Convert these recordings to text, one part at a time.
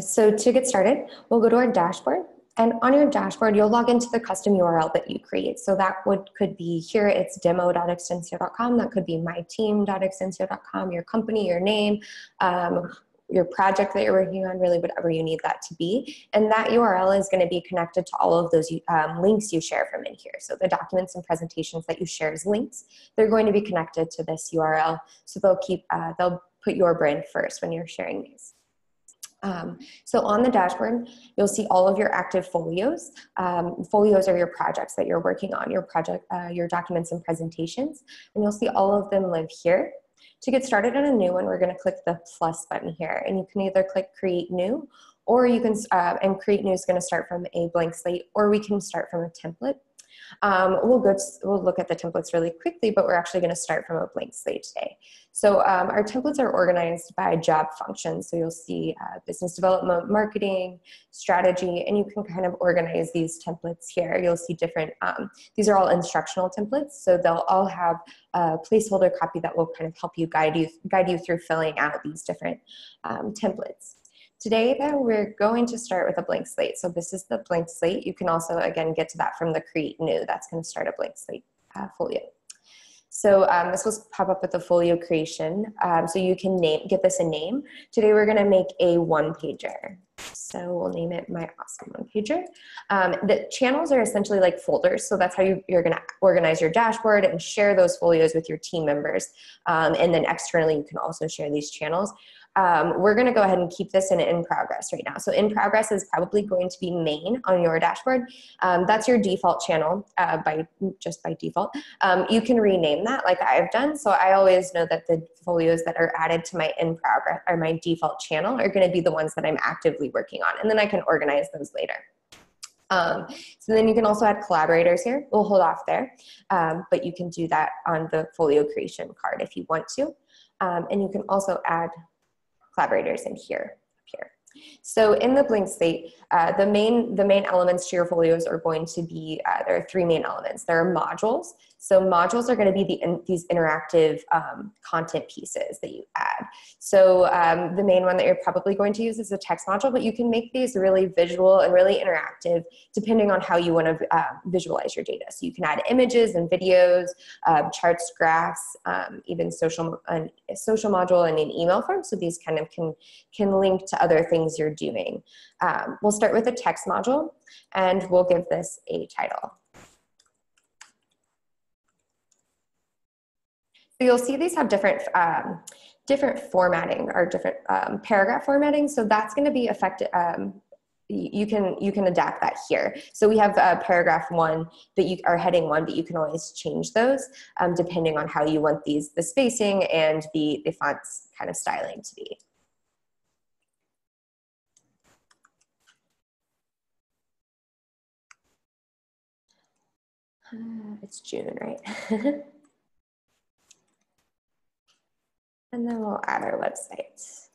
So to get started, we'll go to our dashboard. And on your dashboard, you'll log into the custom URL that you create. So that could be here, it's demo.xtensio.com. That could be myteam.xtensio.com, your company, your name, your project that you're working on, really whatever you need that to be. And that URL is going to be connected to all of those links you share from in here. So the documents and presentations that you share as links, they're going to be connected to this URL. So they'll put your brand first when you're sharing these. So on the dashboard, you'll see all of your active folios. Folios are your projects that you're working on, your documents and presentations, and you'll see all of them live here. To get started on a new one, we're going to click the plus button here, and you can either click Create New, or you can, and Create New is going to start from a blank slate, or we can start from a template. We'll look at the templates really quickly, but we're actually going to start from a blank slate today. So our templates are organized by job functions. So you'll see business development, marketing, strategy, and you can kind of organize these templates here. You'll see different, these are all instructional templates. So they'll all have a placeholder copy that will kind of help you guide you through filling out these different templates. Today, though, we're going to start with a blank slate. So this is the blank slate. You can also, again, get to that from the Create New. That's going to start a blank slate folio. So this will pop up with the folio creation. So you can give this a name. Today, we're going to make a one-pager. So we'll name it My Awesome One-Pager. The channels are essentially like folders. So that's how you're going to organize your dashboard and share those folios with your team members. And then externally, you can also share these channels. We're going to go ahead and keep this in progress right now. So in progress is probably going to be main on your dashboard. That's your default channel by default. You can rename that like I've done. So I always know that the folios that are added to my in progress or my default channel are going to be the ones that I'm actively working on. And then I can organize those later. So then you can also add collaborators here. We'll hold off there, but you can do that on the folio creation card if you want to. And you can also add collaborators in here. So in the blank slate, the main elements to your folios are going to be, there are three main elements. There are modules. So modules are going to be these interactive content pieces that you add. So the main one that you're probably going to use is the text module, but you can make these really visual and really interactive depending on how you want to visualize your data. So you can add images and videos, charts, graphs, even social module and an email form. So these kind of can link to other things you're doing. We'll start with a text module, and we'll give this a title. So you'll see these have different formatting or different paragraph formatting. So that's going to be affected. You can adapt that here. So we have paragraph 1 or heading 1, but you can always change those depending on how you want the spacing and the font's kind of styling to be. It's June, right? And then we'll add our website.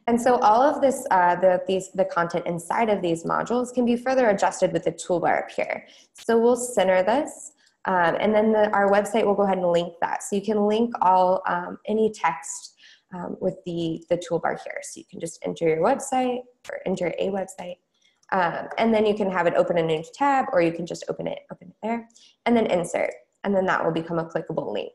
And so all of this, the content inside of these modules can be further adjusted with the toolbar up here. So we'll center this, and then our website will go ahead and link that. So you can link any text with the toolbar here. So you can just enter your website or enter a website. And then you can have it open a new tab, or you can just open it there, and then insert, and then that will become a clickable link.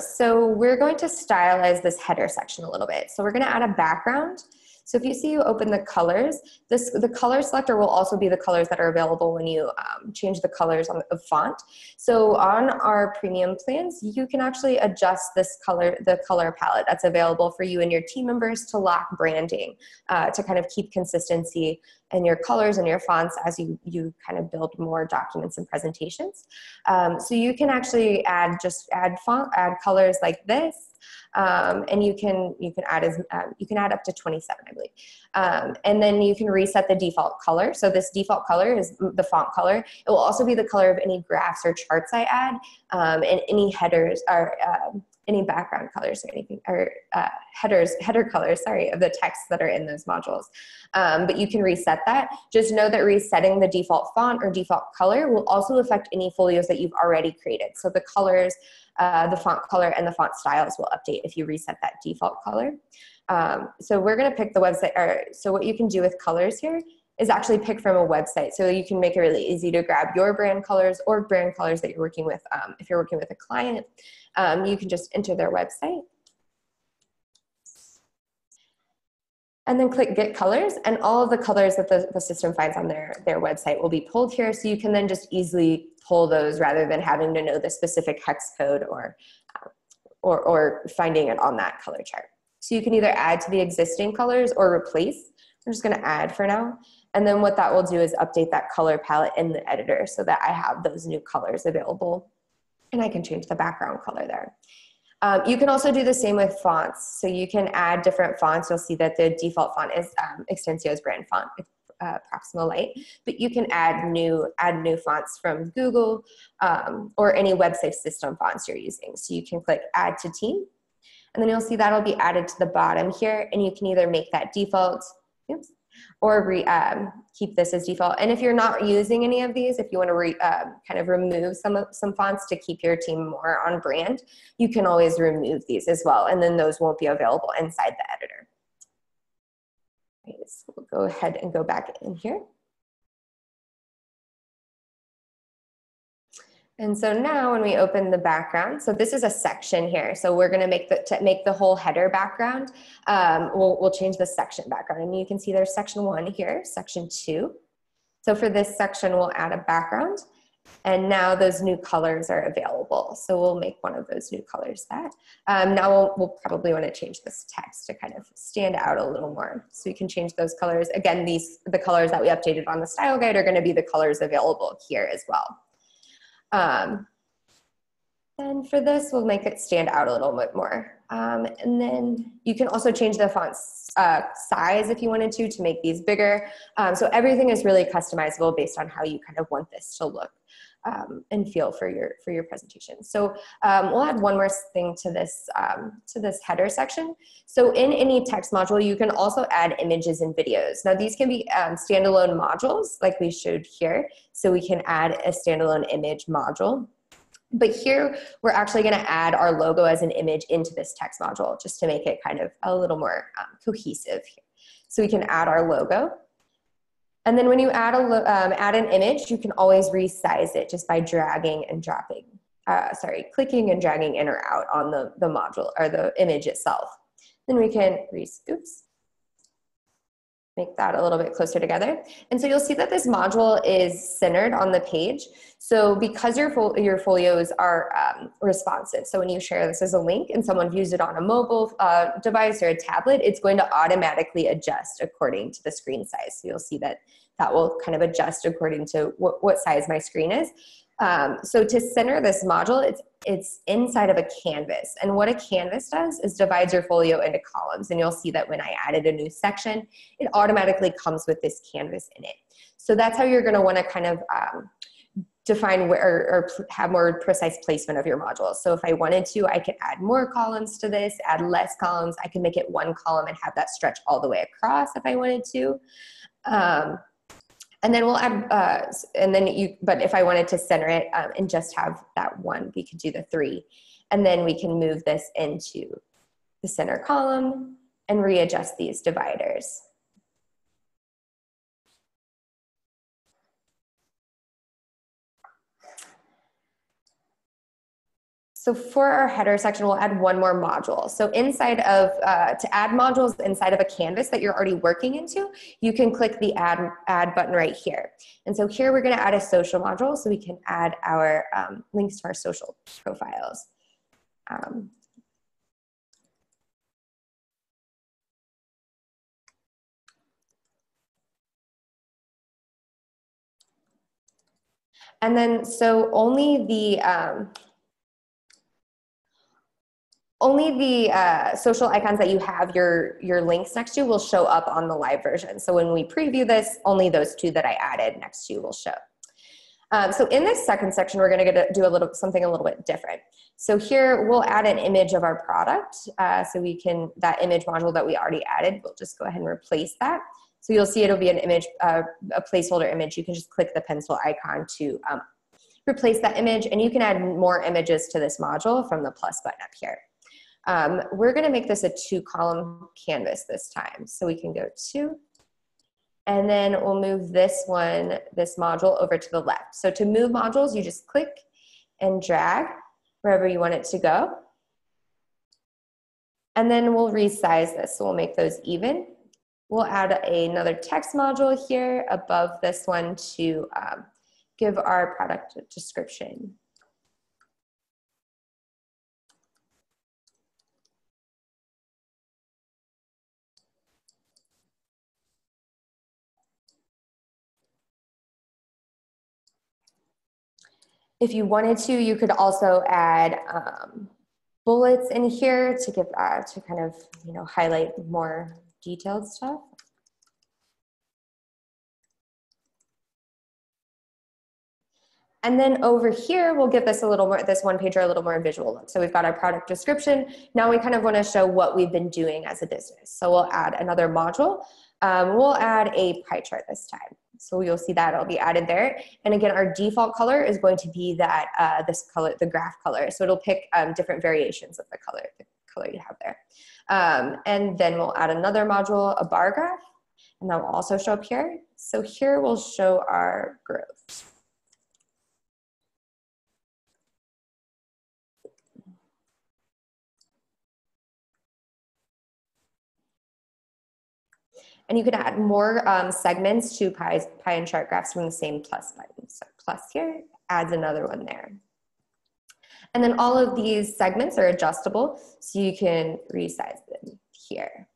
So we're going to stylize this header section a little bit. So we're going to add a background. So if you see you open the colors, the color selector will also be the colors that are available when you change the colors of font. So on our premium plans, you can actually adjust the color palette that's available for you and your team members to lock branding, to kind of keep consistency in your colors and your fonts as you kind of build more documents and presentations. So you can actually add colors like this. And you can add up to 27, I believe. And then you can reset the default color. So this default color is the font color. It will also be the color of any graphs or charts I add, and any headers or any background colors or anything, or header colors, sorry, of the text that are in those modules. But you can reset that. Just know that resetting the default font or default color will also affect any folios that you've already created. So the colors, the font color and the font styles will update if you reset that default color. So we're gonna pick the website, or so what you can do with colors here is actually pick from a website. So you can make it really easy to grab your brand colors or brand colors that you're working with. If you're working with a client, you can just enter their website and then click Get Colors, and all of the colors that the system finds on their website will be pulled here. So you can then just easily pull those rather than having to know the specific hex code or finding it on that color chart. So you can either add to the existing colors or replace. I'm just gonna add for now. And then what that will do is update that color palette in the editor so that I have those new colors available, and I can change the background color there. You can also do the same with fonts. So you can add different fonts. You'll see that the default font is Xtensio's brand font, Proxima Light, but you can add new fonts from Google or any website system fonts you're using. So you can click Add to Team, and then you'll see that'll be added to the bottom here, and you can either make that default, oops, or keep this as default. And if you're not using any of these, if you want to kind of remove some fonts to keep your team more on brand, you can always remove these as well, and then those won't be available inside the editor. Okay, so we'll go ahead and go back in here. And so now when we open the background, so this is a section here. So we're gonna make the whole header background, we'll change the section background. And you can see there's section 1 here, section 2. So for this section, we'll add a background. And now those new colors are available. So we'll make one of those new colors that. Now we'll probably wanna change this text to kind of stand out a little more. So we can change those colors. Again, the colors that we updated on the style guide are gonna be the colors available here as well. And for this, we'll make it stand out a little bit more. And then you can also change the font size if you wanted to make these bigger. So everything is really customizable based on how you kind of want this to look and feel for your presentation. So we'll add one more thing to this header section. So in any text module, you can also add images and videos. Now these can be standalone modules like we showed here. So we can add a standalone image module. But here, we're actually gonna add our logo as an image into this text module just to make it kind of a little more cohesive here. So we can add our logo. And then when you add an image, you can always resize it just by dragging and dropping, clicking and dragging in or out on the module or the image itself. Then we can, make that a little bit closer together. And so you'll see that this module is centered on the page. So because your folios are responsive, so when you share this as a link and someone views it on a mobile device or a tablet, it's going to automatically adjust according to the screen size. So you'll see that will kind of adjust according to what size my screen is. So to center this module, it's inside of a canvas. And what a canvas does is divides your folio into columns. And you'll see that when I added a new section, it automatically comes with this canvas in it. So that's how you're gonna wanna kind of define where or have more precise placement of your module. So if I wanted to, I could add more columns to this, add less columns. I can make it one column and have that stretch all the way across if I wanted to. And then we'll add, but if I wanted to center it and just have that one, we could do the 3. And then we can move this into the center column and readjust these dividers. So for our header section, we'll add one more module. So inside of, to add modules inside of a canvas that you're already working into, you can click the add button right here. And so here we're gonna add a social module so we can add our links to our social profiles. And then, so only the social icons that you have your links next to will show up on the live version. So when we preview this, only those 2 that I added next to will show. So in this second section, we're going to do something a little bit different. So here we'll add an image of our product. So we can, that image module that we already added, we'll just go ahead and replace that. So you'll see it'll be an image, a placeholder image. You can just click the pencil icon to replace that image, and you can add more images to this module from the plus button up here. We're going to make this a 2-column canvas this time. So we can go 2. And then we'll move this module over to the left. So to move modules, you just click and drag wherever you want it to go. And then we'll resize this, so we'll make those even. We'll add another text module here above this one to give our product a description. If you wanted to, you could also add bullets in here to give to kind of, you know, highlight more detailed stuff. And then over here, we'll give this a little more, this one pager a little more visual look. So we've got our product description. Now we kind of want to show what we've been doing as a business. So we'll add another module. We'll add a pie chart this time. So you'll see that it'll be added there. And again, our default color is going to be that this color, the graph color. So it'll pick different variations of the color you have there. And then we'll add another module, a bar graph, and that will also show up here. So here we'll show our growth. And you can add more segments to pie and chart graphs from the same plus button. So plus here adds another one there. And then all of these segments are adjustable, so you can resize them here.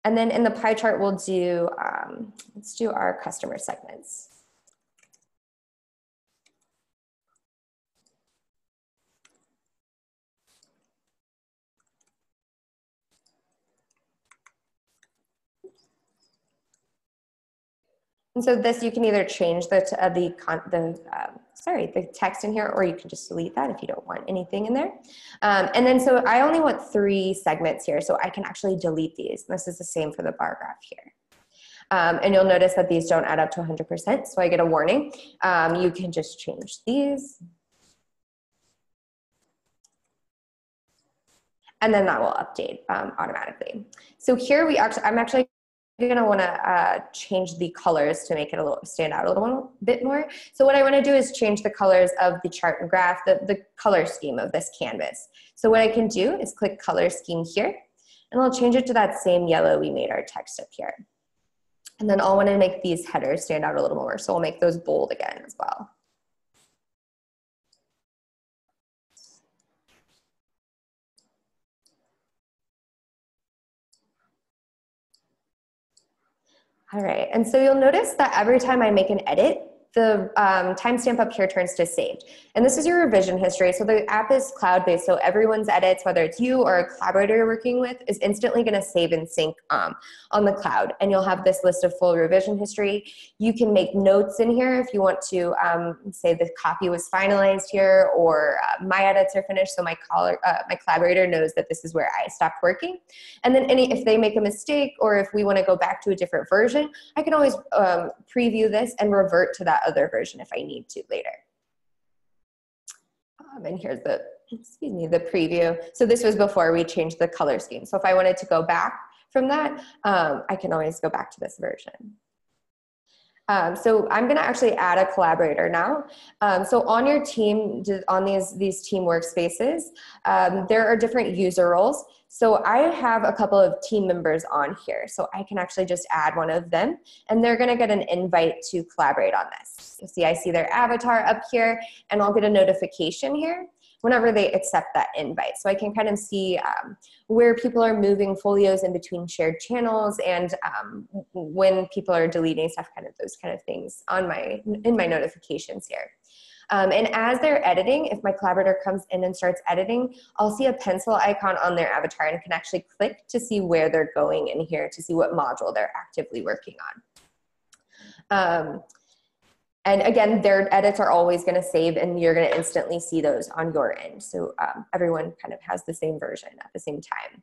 And then in the pie chart, we'll do, let's do our customer segments. And so this, you can either change the text in here, or you can just delete that if you don't want anything in there. And then, so I only want 3 segments here, so I can actually delete these. This is the same for the bar graph here. And you'll notice that these don't add up to 100%, so I get a warning. You can just change these. And then that will update automatically. So here I'm actually going to want to change the colors to make it stand out a little bit more. So what I want to do is change the colors of the chart and graph, the color scheme of this canvas. So what I can do is click color scheme here, and I'll change it to that same yellow we made our text up here. And then I'll want to make these headers stand out a little more, so I'll make those bold again as well. All right, and so you'll notice that every time I make an edit, the timestamp up here turns to saved. And this is your revision history. So the app is cloud-based, so everyone's edits, whether it's you or a collaborator you're working with, is instantly gonna save and sync on the cloud. And you'll have this list of full revision history. You can make notes in here if you want to say the copy was finalized here, or my edits are finished, so my collaborator knows that this is where I stopped working. And then if they make a mistake, or if we wanna go back to a different version, I can always preview this and revert to that other version if I need to later. And here's the, the preview. So this was before we changed the color scheme. So if I wanted to go back from that, I can always go back to this version. So I'm gonna actually add a collaborator now. So on your team, on these team workspaces, there are different user roles. So I have a couple of team members on here. So I can actually just add one of them, and they're gonna get an invite to collaborate on this. You'll see I see their avatar up here, and I'll get a notification here whenever they accept that invite. So I can kind of see where people are moving folios in between shared channels, and when people are deleting stuff, kind of those kind of things in my notifications here. And as they're editing, if my collaborator comes in and starts editing, I'll see a pencil icon on their avatar and can actually click to see where they're going in here, to see what module they're actively working on. And again, their edits are always going to save and you're going to instantly see those on your end. So everyone kind of has the same version at the same time.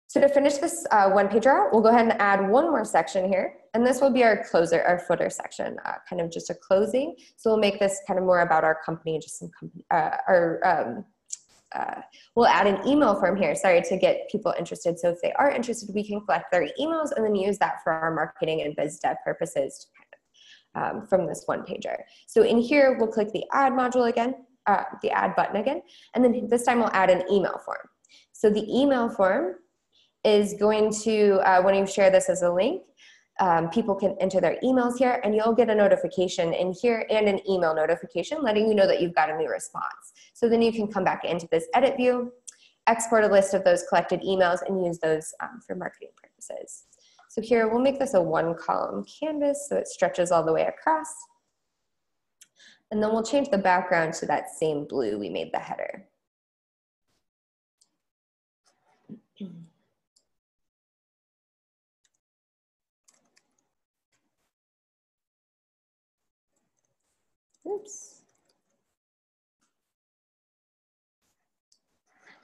So to finish this one pager out, we'll go ahead and add one more section here. And this will be our closer, our footer section, kind of just a closing. So we'll make this kind of more about our company, just some company, we'll add an email form here, sorry, to get people interested. So if they are interested, we can collect their emails and then use that for our marketing and biz dev purposes from this one pager. So in here, we'll click the add module again, the add button again, and then this time we'll add an email form. So the email form is going to, when you share this as a link, people can enter their emails here and you'll get a notification in here and an email notification letting you know that you've got a new response. So then you can come back into this edit view, export a list of those collected emails and use those for marketing purposes. So here we'll make this a one column canvas so it stretches all the way across. And then we'll change the background to that same blue we made the header. Oops.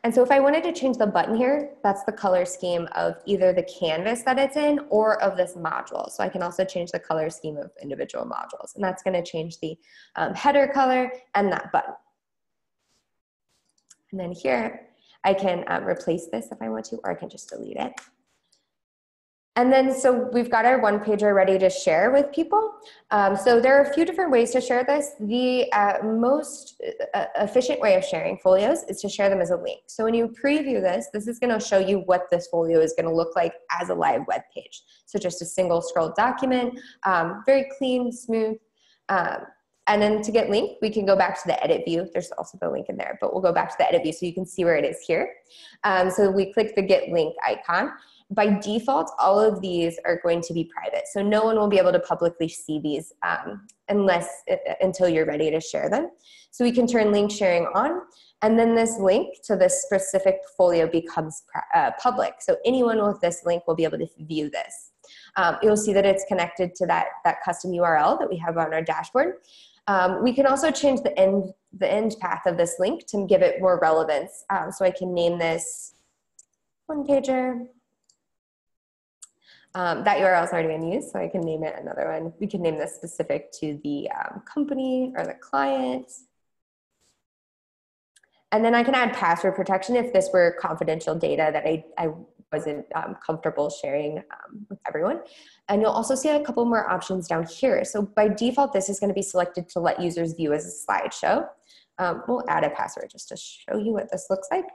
And so if I wanted to change the button here, that's the color scheme of either the canvas that it's in or of this module. So I can also change the color scheme of individual modules. And that's going to change the header color and that button. And then here, I can replace this if I want to, or I can just delete it. And then, so we've got our one pager ready to share with people. So there are a few different ways to share this. The most efficient way of sharing folios is to share them as a link. So when you preview this, this is gonna show you what this folio is gonna look like as a live web page. So just a single scroll document, very clean, smooth. And then to get linked, we can go back to the edit view. There's also the link in there, but we'll go back to the edit view so you can see where it is here. So we click the get link icon. By default, all of these are going to be private. So no one will be able to publicly see these until you're ready to share them. So we can turn link sharing on, and then this link to this specific folio becomes public. So anyone with this link will be able to view this. You'll see that it's connected to that custom URL that we have on our dashboard. We can also change the end path of this link to give it more relevance. So I can name this one pager. That URL is already in use, so I can name it another one. We can name this specific to the company or the client. And then I can add password protection if this were confidential data that I wasn't comfortable sharing with everyone. And you'll also see a couple more options down here. So by default, this is going to be selected to let users view as a slideshow. We'll add a password just to show you what this looks like.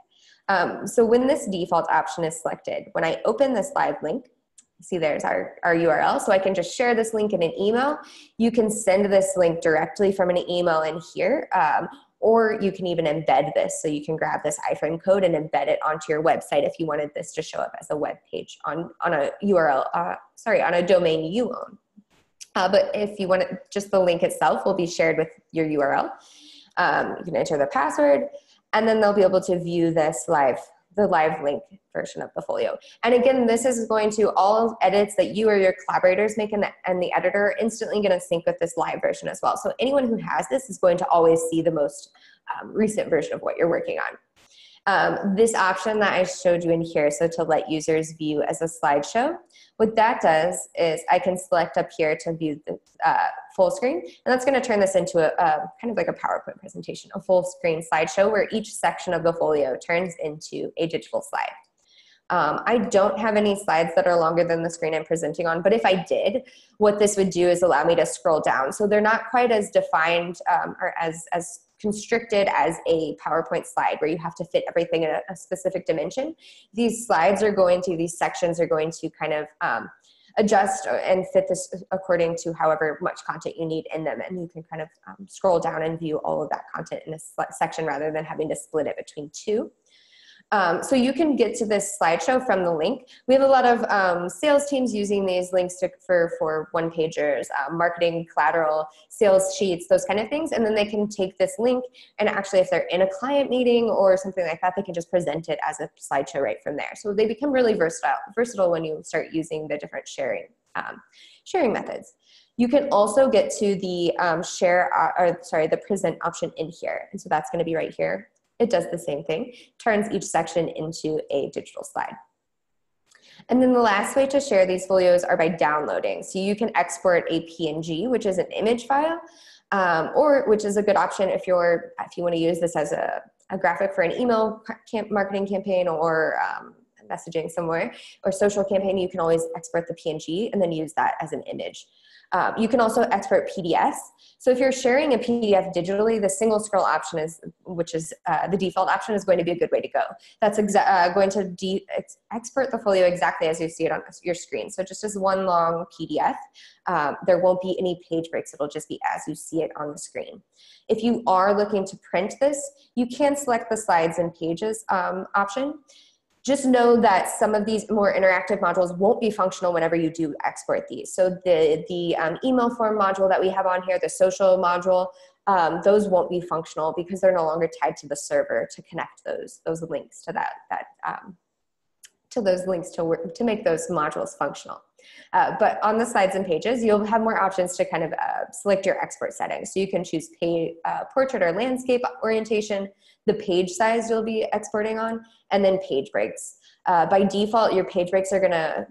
So when this default option is selected, when I open this live link, see there's our URL, so I can just share this link in an email. You can send this link directly from an email in here, or you can even embed this. So you can grab this iframe code and embed it onto your website if you wanted this to show up as a web page on a URL, on a domain you own. But if you want it, just the link itself will be shared with your URL. You can enter the password, and then they'll be able to view this the live link version of the folio. And again, this is going to, all edits that you or your collaborators make and the editor are instantly gonna sync with this live version as well. So anyone who has this is going to always see the most recent version of what you're working on. This option that I showed you in here, so to let users view as a slideshow, what that does is I can select up here to view the full screen, and that's going to turn this into a kind of like a PowerPoint presentation, a full screen slideshow where each section of the folio turns into a digital slide. I don't have any slides that are longer than the screen I'm presenting on, but if I did, what this would do is allow me to scroll down. So they're not quite as defined or as constricted as a PowerPoint slide where you have to fit everything in a specific dimension. These sections are going to kind of adjust and fit this according to however much content you need in them. And you can kind of scroll down and view all of that content in a section rather than having to split it between two. So you can get to this slideshow from the link. We have a lot of sales teams using these links for one-pagers, marketing, collateral, sales sheets, those kind of things. And then they can take this link and actually if they're in a client meeting or something like that, they can just present it as a slideshow right from there. So they become really versatile when you start using the different sharing methods. You can also get to the the present option in here. And so that's going to be right here. It does the same thing, turns each section into a digital slide. And then the last way to share these folios are by downloading. So you can export a PNG, which is an image file, or which is a good option if you want to use this as a graphic for an email marketing campaign or messaging somewhere or social campaign. You can always export the PNG and then use that as an image. You can also export PDFs. So if you're sharing a PDF digitally, the single scroll option which is the default option, is going to be a good way to go. That's going to export the folio exactly as you see it on your screen. So just as one long PDF, there won't be any page breaks. It'll just be as you see it on the screen. If you are looking to print this, you can select the slides and pages option. Just know that some of these more interactive modules won't be functional whenever you do export these. So the email form module that we have on here, the social module, those won't be functional because they're no longer tied to the server to connect those links to those links to make those modules functional. But on the slides and pages, you'll have more options to kind of select your export settings. So you can choose portrait or landscape orientation, the page size you'll be exporting on, and then page breaks. By default, your page breaks are going to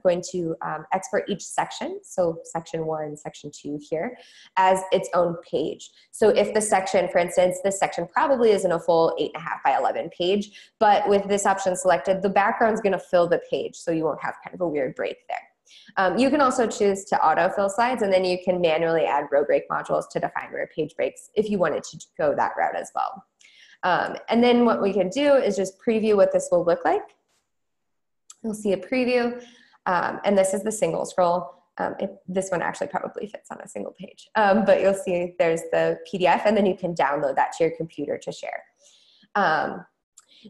export each section, so section 1, section 2 here, as its own page. So if the section, for instance, this section probably isn't a full 8.5 by 11 page, but with this option selected, the background's gonna fill the page, so you won't have kind of a weird break there. You can also choose to autofill slides, and then you can manually add row break modules to define where page breaks if you wanted to go that route as well. And then what we can do is just preview what this will look like. You'll see a preview, and this is the single scroll. This one actually probably fits on a single page, but you'll see there's the PDF, and then you can download that to your computer to share.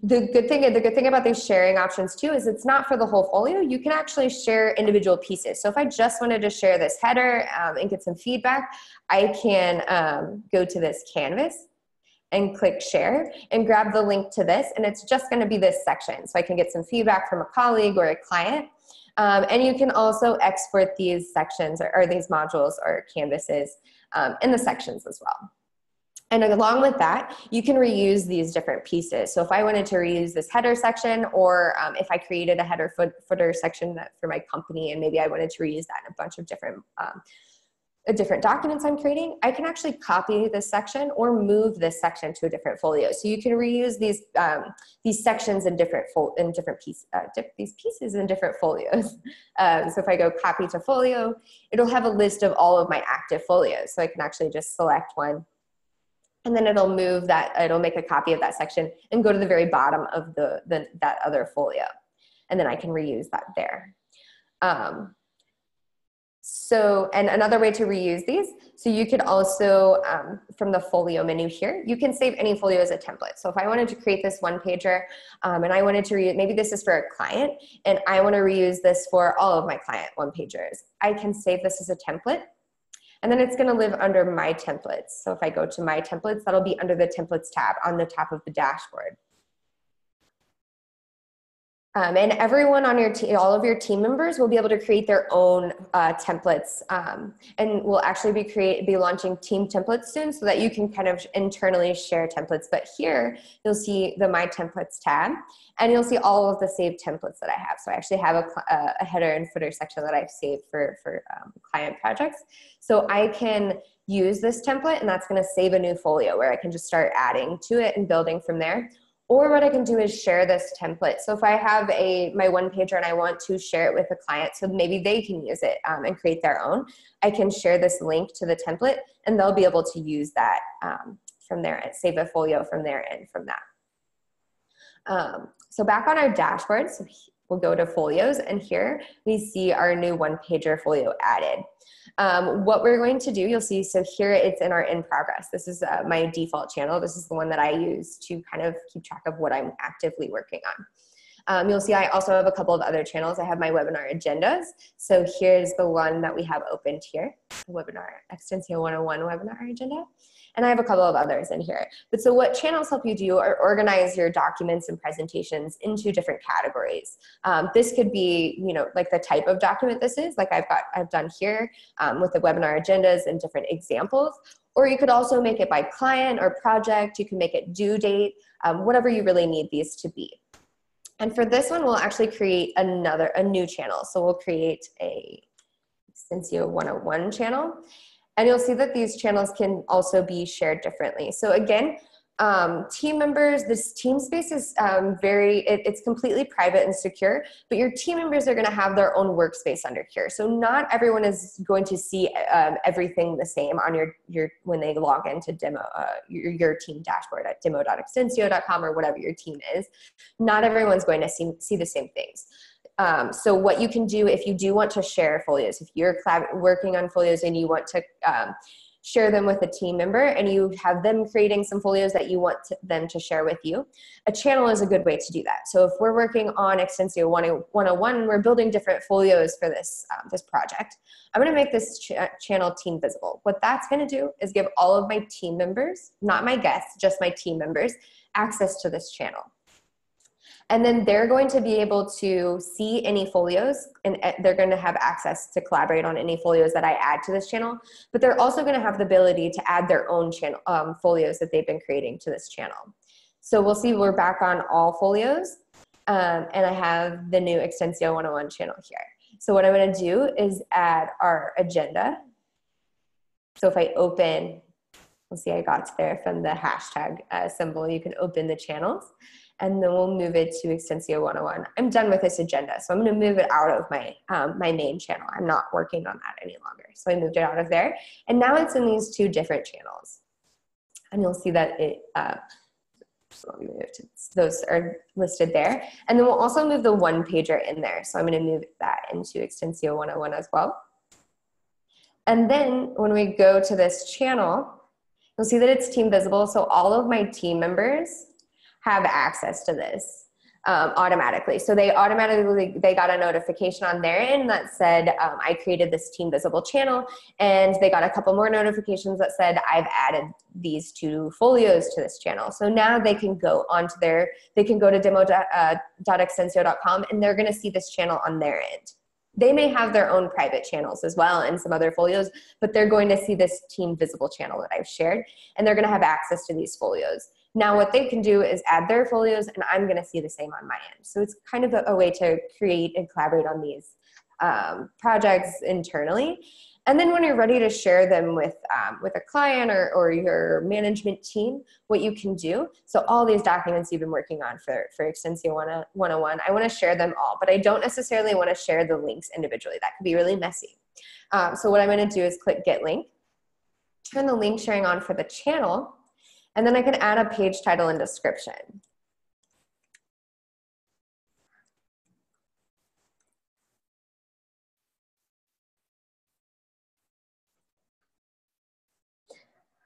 The good thing about these sharing options too is it's not for the whole folio. You can actually share individual pieces. So if I just wanted to share this header and get some feedback, I can go to this canvas and click share and grab the link to this, and it's just gonna be this section. So I can get some feedback from a colleague or a client. And you can also export these sections or these modules or canvases in the sections as well. And along with that, you can reuse these different pieces. So if I wanted to reuse this header section, or if I created a header footer section for my company, and maybe I wanted to reuse that in a bunch of different documents I'm creating, I can actually copy this section or move this section to a different folio. So you can reuse these sections in different pieces, these pieces in different folios. So if I go copy to folio, it'll have a list of all of my active folios. So I can actually just select one, and then it'll move that, it'll make a copy of that section and go to the very bottom of that other folio. And then I can reuse that there. And another way to reuse these, so you could also, from the folio menu here, you can save any folio as a template. So if I wanted to create this one pager and I wanted to maybe this is for a client and I want to reuse this for all of my client one pagers, I can save this as a template. And then it's going to live under my templates. So if I go to my templates, that'll be under the templates tab on the top of the dashboard. And everyone on your team, all of your team members will be able to create their own templates, and we'll actually be launching team templates soon so that you can kind of internally share templates. But here you'll see the My Templates tab, and you'll see all of the saved templates that I have. So I actually have a header and footer section that I've saved for client projects. So I can use this template, and that's going to save a new folio where I can just start adding to it and building from there. Or what I can do is share this template. So if I have my one pager and I want to share it with a client so maybe they can use it and create their own, I can share this link to the template and they'll be able to use that from there and save a folio from there and from that. So back on our dashboard, so we'll go to folios, and here we see our new one pager folio added. What we're going to do, you'll see, so here it's in our in progress. This is my default channel. This is the one that I use to kind of keep track of what I'm actively working You'll see I also have a couple of other channels. I have my webinar agendas. So here's the one that we have opened here, the webinar Xtensio101 webinar agenda. And I have a couple of others in here. But so what channels help you do are organize your documents and presentations into different categories. This could be, you know, like the type of document this is, like I've done here with the webinar agendas and different examples. Or you could also make it by client or project. You can make it due date, whatever you really need these to be. And for this one, we'll actually create a new channel. So we'll create a Xtensio101 channel. And you'll see that these channels can also be shared differently. So again, team members, this team space is it's completely private and secure, but your team members are gonna have their own workspace under here. So not everyone is going to see everything the same on when they log into your team dashboard at demo.xtensio.com or whatever your team is. Not everyone's going to see the same things. So what you can do if you do want to share folios, if you're working on folios and you want to share them with a team member and you have them creating some folios that you want them to share with you, a channel is a good way to do that. So if we're working on Xtensio 101, we're building different folios for this, this project. I'm gonna make this channel team visible. What that's gonna do is give all of my team members, not my guests, just my team members, access to this channel. And then they're going to be able to see any folios, and they're going to have access to collaborate on any folios that I add to this channel. But they're also going to have the ability to add their own channel folios that they've been creating to this channel. So we'll see we're back on all folios, and I have the new Xtensio 101 channel here. So what I'm going to do is add our agenda. So if I open, we'll see I got there from the hashtag symbol. You can open the channels. And then we'll move it to Xtensio 101. I'm done with this agenda, so I'm gonna move it out of my, my main channel. I'm not working on that any longer. So I moved it out of there. And now it's in these two different channels. And you'll see that those are listed there. And then we'll also move the one pager in there. So I'm gonna move that into Xtensio 101 as well. And then when we go to this channel, you'll see that it's team visible. So all of my team members have access to this automatically. So they got a notification on their end that said, I created this team visible channel, and they got a couple more notifications that said, I've added these two folios to this channel. So now they can go onto they can go to demo.xtensio.com and they're gonna see this channel on their end. They may have their own private channels as well and some other folios, but they're going to see this team visible channel that I've shared, and they're gonna have access to these folios. Now what they can do is add their folios, and I'm gonna see the same on my end. So it's kind of a way to create and collaborate on these projects internally. And then when you're ready to share them with a client or your management team, what you can do, so all these documents you've been working on for Xtensio 101, I wanna share them all, but I don't necessarily wanna share the links individually. That could be really messy. So what I'm gonna do is click Get Link, turn the link sharing on for the channel, and then I can add a page title and description.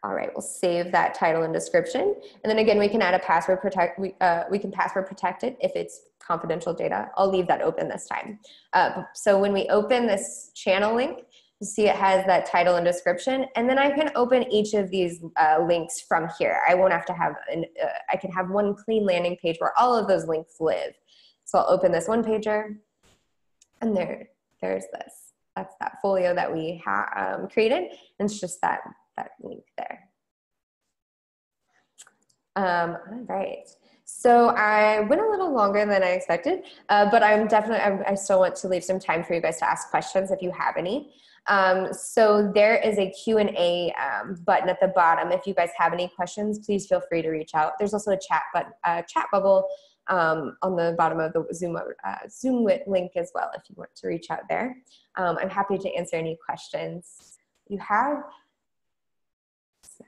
All right, we'll save that title and description. And then again, we can add a password protect. We can password protect it if it's confidential data. I'll leave that open this time. So when we open this channel link, you see it has that title and description, and then I can open each of these links from here. I won't have to have, I can have one clean landing page where all of those links live. So I'll open this one pager, and there's this. That's that folio that we created, and it's just that link there. All right. So I went a little longer than I expected, but I still want to leave some time for you guys to ask questions if you have any. So there is a Q&A button at the bottom. If you guys have any questions, please feel free to reach out. There's also a chat bubble on the bottom of the Zoom link as well if you want to reach out there. I'm happy to answer any questions you have. So,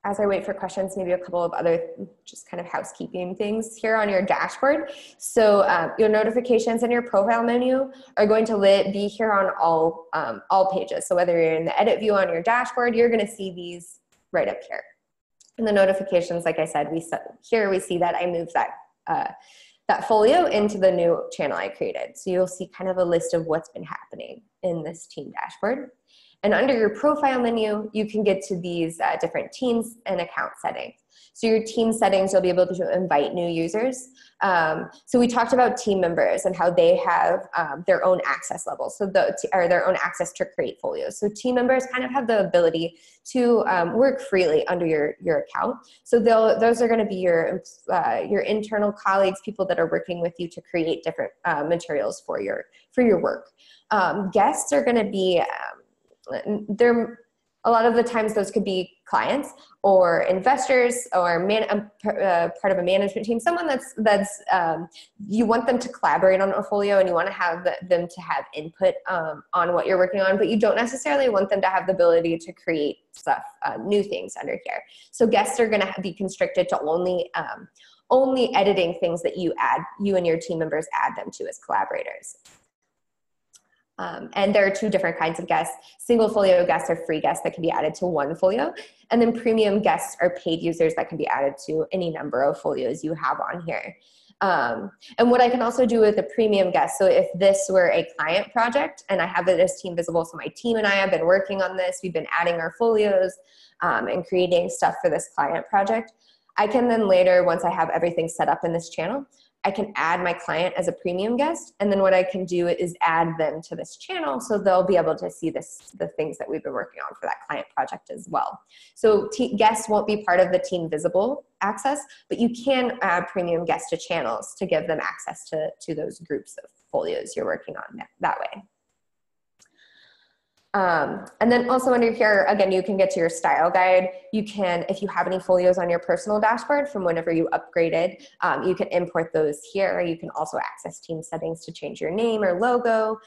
as I wait for questions, maybe a couple of other just kind of housekeeping things here on your dashboard. So your notifications and your profile menu are going to be here on all pages. So whether you're in the edit view on your dashboard, you're going to see these right up here. And the notifications, like I said, we see that I moved that that folio into the new channel I created. So you'll see kind of a list of what's been happening in this team dashboard. And under your profile menu, you can get to these different teams and account settings. So your team settings, you'll be able to invite new users. So we talked about team members and how they have their own access levels, so or their own access to create folios. So team members kind of have the ability to work freely under your account. So those are going to be your internal colleagues, people that are working with you to create different materials for your work. Guests are going to be a lot of the times those could be clients or investors or part of a management team, someone that's you want them to collaborate on a folio and you want to have them to have input on what you're working on, but you don't necessarily want them to have the ability to create stuff, new things under here. So guests are going to be constricted to only editing things that you and your team members add them to as collaborators. And there are two different kinds of guests. Single folio guests are free guests that can be added to one folio. And then premium guests are paid users that can be added to any number of folios you have on here. And what I can also do with a premium guest, so if this were a client project and I have it as team visible, so my team and I have been working on this, we've been adding our folios and creating stuff for this client project, I can then later, once I have everything set up in this channel, I can add my client as a premium guest, and then what I can do is add them to this channel so they'll be able to see the things that we've been working on for that client project as well. So guests won't be part of the team visible access, but you can add premium guests to channels to give them access to those groups of folios you're working on that way. And then also under here, again, you can get to your style guide. You can, if you have any folios on your personal dashboard from whenever you upgraded, you can import those here. You can also access team settings to change your name or logo.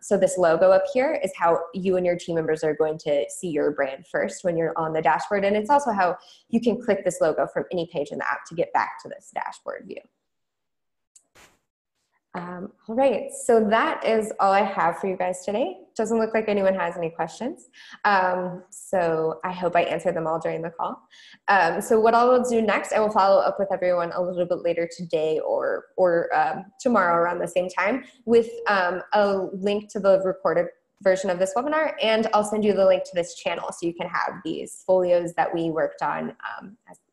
So this logo up here is how you and your team members are going to see your brand first when you're on the dashboard. And it's also how you can click this logo from any page in the app to get back to this dashboard view. All right, so that is all I have for you guys today. Doesn't look like anyone has any questions. So I hope I answered them all during the call. So what I will do next, I will follow up with everyone a little bit later today or tomorrow around the same time with a link to the recorded version of this webinar, and I'll send you the link to this channel so you can have these folios that we worked on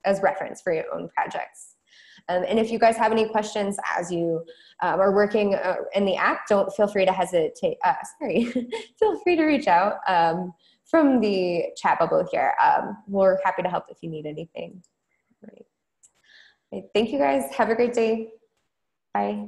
as reference for your own projects. And if you guys have any questions as you are working in the app, don't feel free to hesitate. Feel free to reach out from the chat bubble here. We're happy to help if you need anything. All right. Thank you guys. Have a great day. Bye.